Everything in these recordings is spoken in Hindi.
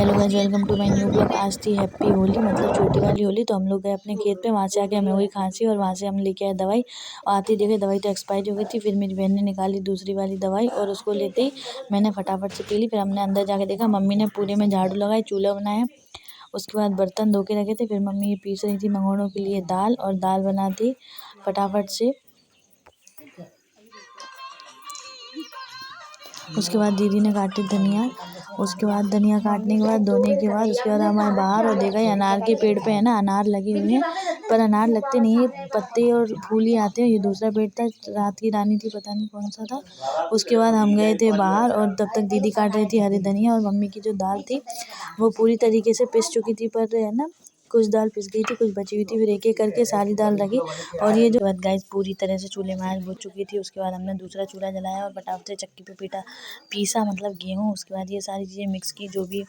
Hello guys, welcome to my new blog. आज थी हैप्पी होली, मतलब छोटी वाली होली। तो हम लोग गए अपने खेत पे, वहाँ से आके हमें हुई खांसी और वहाँ से हम लेके आए दवाई। और आती देखे दवाई तो एक्सपायरी हो गई थी। फिर मेरी बहन ने निकाली दूसरी वाली दवाई और उसको लेते ही मैंने फटाफट से पी ली। फिर हमने अंदर जाके देखा, मम्मी ने पूरे में झाड़ू लगाई, चूल्हा बनाया, उसके बाद बर्तन धो के रखे थे। फिर मम्मी ये पीस रही थी मंगोड़ों के लिए दाल, और दाल बनाती फटाफट से। उसके बाद दीदी ने काटी धनिया। उसके बाद धनिया काटने के बाद, धोने के बाद, उसके बाद हमारे बाहर और देखा, ये अनार के पेड़ पे है ना, अनार लगे हुए हैं, पर अनार लगते नहीं है, पत्ते और फूल ही आते हैं। ये दूसरा पेड़ था, रात की रानी थी, पता नहीं कौन सा था। उसके बाद हम गए थे बाहर, और तब तक दीदी काट रही थी हरी धनिया। और मम्मी की जो दाल थी वो पूरी तरीके से पिस चुकी थी, पर है ना कुछ दाल पिस गई थी, कुछ बची हुई थी। फिर एक एक करके सारी दाल रखी। और ये जो गाइस पूरी तरह से चूल्हे में आग बुझ चुकी थी। उसके बाद हमने दूसरा चूल्हा जलाया और फटाफट से चक्की पे पीसा, मतलब गेहूँ। उसके बाद ये सारी चीज़ें मिक्स की, जो भी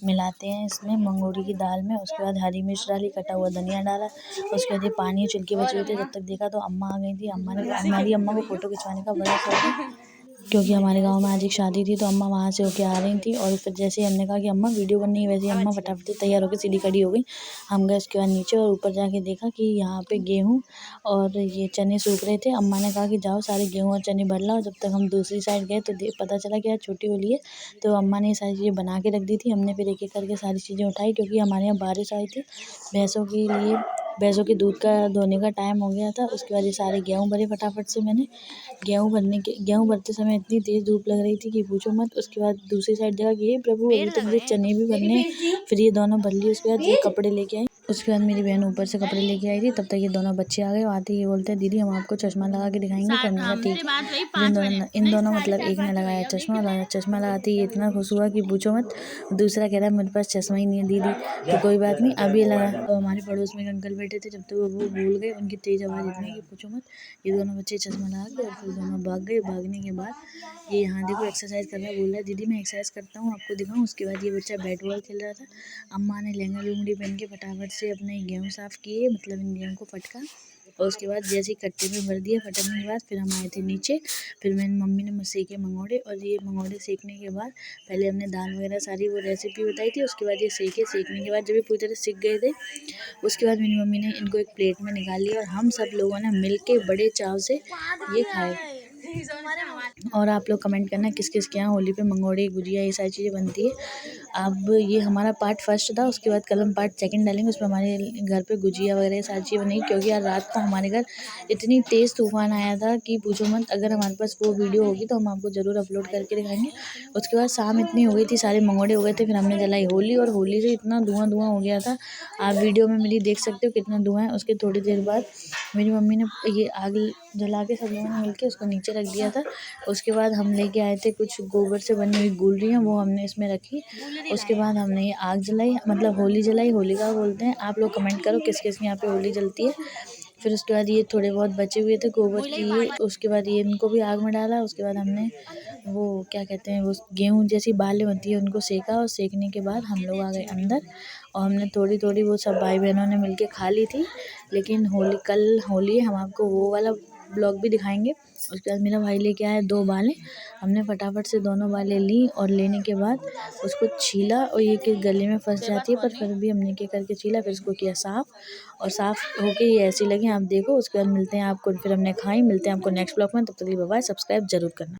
मिलाते हैं इसमें मंगोड़ी की दाल में। उसके बाद हरी मिर्च डाली, कटा हुआ धनिया डाला। उसके बाद ये पानी छिलके बचे हुए थे, जब तक देखा तो अम्मा आ गई थी। हमारी अम्मा को फ़ोटो खिंचवाने का बड़ा शौक है, क्योंकि हमारे गांव में आज एक शादी थी, तो अम्मा वहाँ से होके आ रही थी। और फिर जैसे ही हमने कहा कि अम्मा वीडियो बननी है, वैसे ही अम्मा फटाफट से तैयार होकर सीधी खड़ी हो गई। हम गए उसके बाद नीचे, और ऊपर जाके देखा कि यहाँ पे गेहूँ और ये चने सूख रहे थे। अम्मा ने कहा कि जाओ सारे गेहूँ और चने भर लाओ। जब तक हम दूसरी साइड गए तो पता चला कि यार छोटी होली है, तो अम्मा ने ये सारी चीज़ें बना के रख दी थी। हमने फिर एक एक करके सारी चीज़ें उठाई, क्योंकि हमारे यहाँ बारिश आई थी। भैंसों के दूध का धोने का टाइम हो गया था। उसके बाद ये सारे गेहूँ भरे फटाफट से मैंने। गेहूँ भरते समय इतनी तेज़ धूप लग रही थी कि पूछो मत। उसके बाद दूसरी साइड देखा कि हे प्रभु, अभी तो मुझे चने भी भरने हैं। फिर ये दोनों भर लिए। उसके बाद ये कपड़े लेके आई। उसके बाद मेरी बहन ऊपर से कपड़े लेके आई थी। तब तक ये दोनों बच्चे आ गए। आते ही ये बोलते हैं, दीदी हम आपको चश्मा लगा के दिखाएंगे। तो हमने कहा ठीक है। फिर इन दोनों मतलब एक ने लगाया चश्मा, और चश्मा लगाते ही इतना खुश हुआ कि पूछो मत। दूसरा कह रहा है मेरे पास चश्मा ही नहीं है दीदी। तो कोई बात नहीं, अब ये लगा। तो हमारे पड़ोस में एक अंकल बैठे थे, जब तक वो भूल गए, उनकी तेज़ आवाज़ इतनी कि पूछो मत। ये दोनों बच्चे चश्मा लगा के और फिर दोनों भाग गए। भागने के बाद ये यहाँ देखो एक्सरसाइज कर रहा है, बोल रहा है दीदी मैं एक्सरसाइज करता हूँ, आपको दिखाऊँ। उसके बाद ये बच्चा बैट बॉल खेल रहा था। अम्मा ने लहंगा लुंगड़ी पहन के फटाफट से अपने गेहूँ साफ़ किए, मतलब इन गेहूँ को फटका। और उसके बाद जैसे ही कट्टे में भर दिया, फटकने के बाद फिर हम आए थे नीचे। फिर मेरी मम्मी ने सेके मंगोड़े, और ये मंगोड़े सेकने के बाद पहले हमने दाल वगैरह सारी वो रेसिपी बताई थी। उसके बाद ये सेकने के बाद जब ये पूरी तरह सीख गए थे, उसके बाद मेरी मम्मी ने इनको एक प्लेट में निकाल लिया, और हम सब लोगों ने मिल के बड़े चाव से ये खाए। और आप लोग कमेंट करना किस किस के यहाँ होली पे मंगोड़े, गुजिया, ये सारी चीज़ें बनती है। अब ये हमारा पार्ट फर्स्ट था। उसके बाद कल हम पार्ट सेकंड डालेंगे। उसमें हमारे घर पे गुजिया वगैरह ये सारी चीज़ें बनेगी, क्योंकि यार रात को हमारे घर इतनी तेज़ तूफान आया था कि पूछो मत। अगर हमारे पास वो वीडियो होगी तो हम आपको ज़रूर अपलोड करके दिखाएंगे। उसके बाद शाम इतनी हो गई थी, सारे मंगोड़े हो गए थे। फिर हमने जलाई होली, और होली से इतना धुआं हो गया था। आप वीडियो में मेरी देख सकते हो कितना धुआं है। उसके थोड़ी देर बाद मेरी मम्मी ने ये आग जला के सब लोगों ने मिलके उसको नीचे रख दिया था। उसके बाद हम लेके आए थे कुछ गोबर से बनी हुई गुलरियाँ, वो हमने इसमें रखी। उसके बाद हमने ये आग जलाई, मतलब होली जलाई, होलिका बोलते हैं। आप लोग कमेंट करो किस किस के यहाँ पे होली जलती है। फिर उसके बाद ये थोड़े बहुत बचे हुए थे गोबर की ये, उसके बाद ये इनको भी आग में डाला। उसके बाद हमने वो क्या कहते हैं, वो गेहूँ जैसी बालें होती है उनको सेका, और सेकने के बाद हम लोग आ गए अंदर। और हमने थोड़ी थोड़ी वो सब भाई बहनों ने मिलके खा ली थी। लेकिन कल होली है, हम आपको वो वाला ब्लॉग भी दिखाएंगे। उसके बाद मेरा भाई लेके आया 2 बालें। हमने फटाफट से दोनों बालें ली, और लेने के बाद उसको छीला, और ये कि गले में फंस जाती है, पर फिर भी हमने क्या करके छीला। फिर उसको किया साफ़, और साफ़ होके ये ऐसी लगी, आप देखो। उसके बाद मिलते हैं आपको, फिर हमने खाई। मिलते हैं आपको नेक्स्ट ब्लॉग में, तब तक के लिए बाय बाय। सब्सक्राइब जरूर करना।